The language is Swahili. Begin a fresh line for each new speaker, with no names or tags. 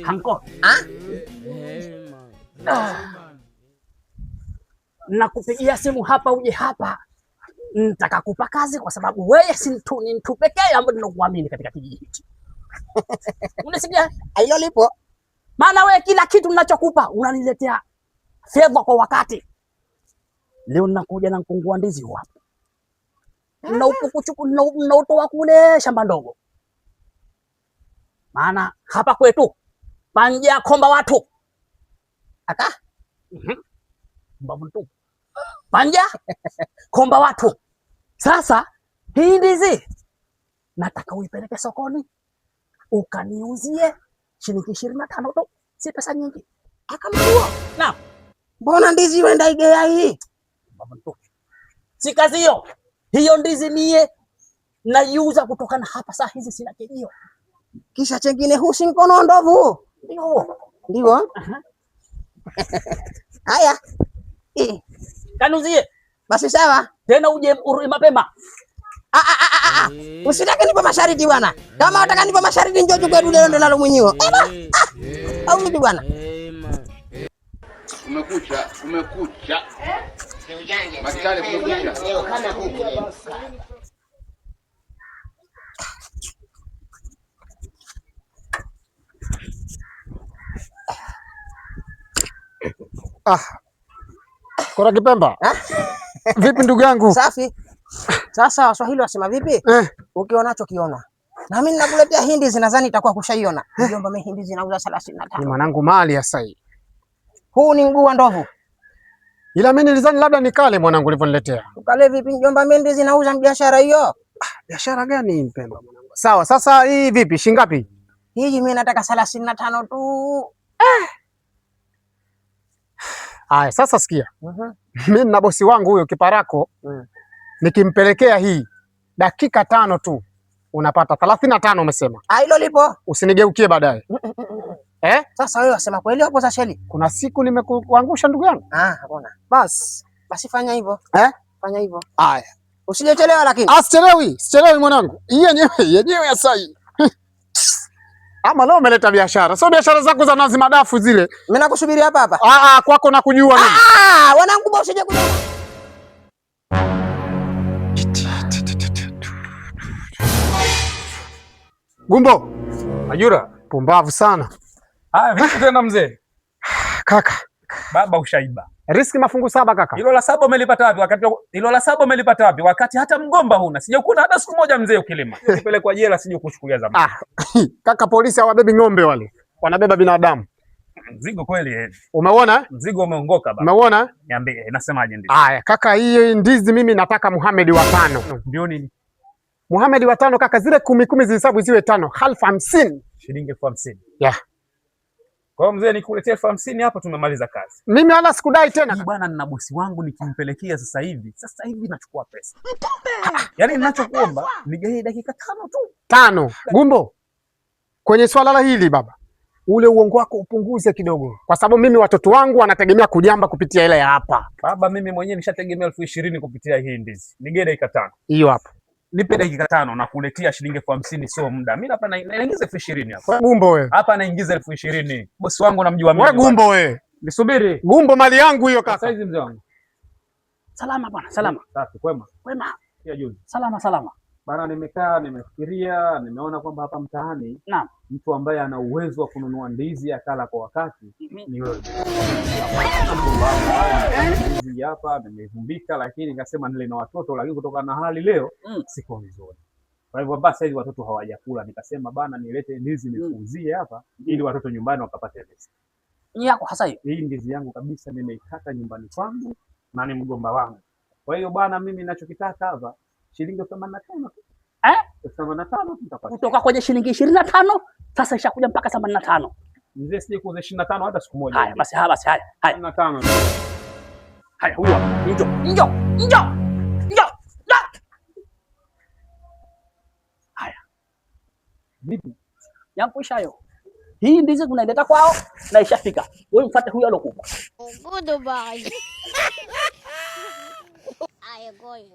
Hanko. Nakupigia simu hapa uje hapa. Nataka kupa kazi kwa sababu wewe si mtu pekee ambaye ninakuamini katika kijiji hiki. Unasikia?
Hilo lipo.
Maana wewe kila kitu ninachokupa unaniletea fedha kwa wakati. Leo ninakuja na mkungu wa ndizi hapa. Na upukuchuku na utoa kule shamba ndogo. Maana hapa kwetu panja komba watu.
Aka?
Mbavu tu. Panja komba watu. Sasa hii ndizi nataka uipeleke sokoni ukaniuzie shilingi 25 tu. Si pesa nyingi.
Akamjua.
Naam.
Mbona ndizi wenda igea hii?
Mbavu tu. Si kazi hiyo. Hiyo ndizi mie naiuza kutokana hapa saa hizi sina kilio.
Kisha chengine husi mkono ndovu. Ndio. Haya.
Kanuzie.
Basi sawa.
Tena uje urudi mapema.
Usitake nipo mashariti bwana. Kama unataka nipo mashariti njoo chukue dule ndo nalo mwenyewe. Au vipi bwana?
Umekucha. Makitale kumekucha.
Leo kama kuku.
Kora Kipemba. Vipi ndugu yangu?
Safi. Sasa Waswahili wasema vipi? Ukionacho kiona. Na mimi ninakuletea hindi zinadhani itakuwa kushaiona. Mjomba, mimi hindi zinauza 35.
Ni mwanangu mali ya sai.
Huu ni mguu wa ndovu.
Ila mimi nilizani labda nikale mwanangu ulivyoniletea.
Ukale vipi mjomba, mimi ndizi zinauza biashara hiyo.
Biashara gani Mpemba mwanangu? Sawa, sasa hii vipi? Shingapi?
Hii mimi nataka 35 tu.
Aya, sasa sikia. Mimi na bosi wangu huyo kiparako. Nikimpelekea hii dakika 5 tu unapata 35 umesema.
Hilo lipo.
Usinigeukie baadaye.
Sasa wewe wasema kweli hapo za sheli?
Kuna siku nimekuangusha ndugu yangu?
Hakuna. Basi fanya hivyo. Fanya hivyo.
Haya.
Usijechelewa lakini.
Sichelewi mwanangu. Hii yenyewe ya sai. Ama leo umeleta biashara. Sio biashara zako za nazi madafu zile.
Mimi nakusubiri hapa.
Kwako na kujua mimi.
Wanangu basi usije kuja.
Gumbo.
Majura.
Pumbavu sana.
Vipi tena mzee?
Kaka.
Baba ushaiba.
Riski mafungu 7 kaka.
Hilo la 7 umelipata wapi? Wakati hata mgomba huna. Sijakuna hata siku moja mzee ukilima. Ukipelekwa jela sije kuchukulia zamani.
Kaka, polisi hawabebi ng'ombe wale. Wanabeba binadamu.
Mzigo kweli.
Umeona?
Mzigo umeongoka baba.
Umeona?
Niambie, nasemaje ndizi?
Haya, kaka, hiyo ndizi mimi nataka Muhammad wa 5.
Ndio nini?
Muhammad wa 5 kaka, zile 10 zihesabu ziwe 5. 50.
Shilingi 50.
Yeah.
Kwa hiyo mzee nikuletea 50 hapo tumemaliza kazi.
Mimi wala sikudai tena.
Hii bwana nina bosi wangu nikimpelekea sasa hivi nachukua pesa. Yaani ninachokuomba nigaie dakika 5 tu.
5. Gumbo. Kwenye swala la hili baba. Ule uongo wako upunguze kidogo. Kwa sababu mimi watoto wangu wanategemea kujamba kupitia ile ya hapa.
Baba mimi mwenyewe nishategemea 20,000 kupitia hii ndizi. Nigaie dakika 5.
Hiyo hapo.
Nipe dakika 5 na kuletea shilingi 50 sio muda. Mimi hapa naingiza 20,000 hapa.
Gumbo wewe.
Hapa naingiza 20,000. Bosi wangu namjua mimi.
Wewe Gumbo wewe.
Nisubiri.
Gumbo mali yangu hiyo kaka.
Sasa hizi mzee wangu.
Salama bwana, salama.
Safi, kwema.
Kwema.
Pia juzi.
Salama.
Bana, nimekaa nimefikiria, nimeona kwamba hapa mtaani mtu ambaye ana uwezo wa kununua ndizi akala kwa wakati ni wewe. Ndizi hapa nimevumbika, lakini nikasema nile na watoto, lakini kutokana na hali leo siko vizuri. Kwa hivyo basi hivi watoto hawajakula, nikasema bana nilete ndizi nikuuzie hapa ili watoto nyumbani wakapate riziki.
Ni yako hasa hiyo.
Hii ndizi yangu kabisa nimeikata nyumbani kwangu na ni mgomba wangu. Kwa hiyo bana mimi ninachokitaka hapa shilingi 85. 85 tutapata.
Kutoka kwenye shilingi 25 sasa ishakuja mpaka 85.
Mzee sije kuuza 25 hata siku moja.
Haya basi, haya.
85.
Haya huyo hapa. Njoo. Haya.
Vipi?
Yangu ishayo. Hii ndizi tunaileta kwao na ishafika. Wewe mfuate huyo alokupa.
Goodbye. I am going.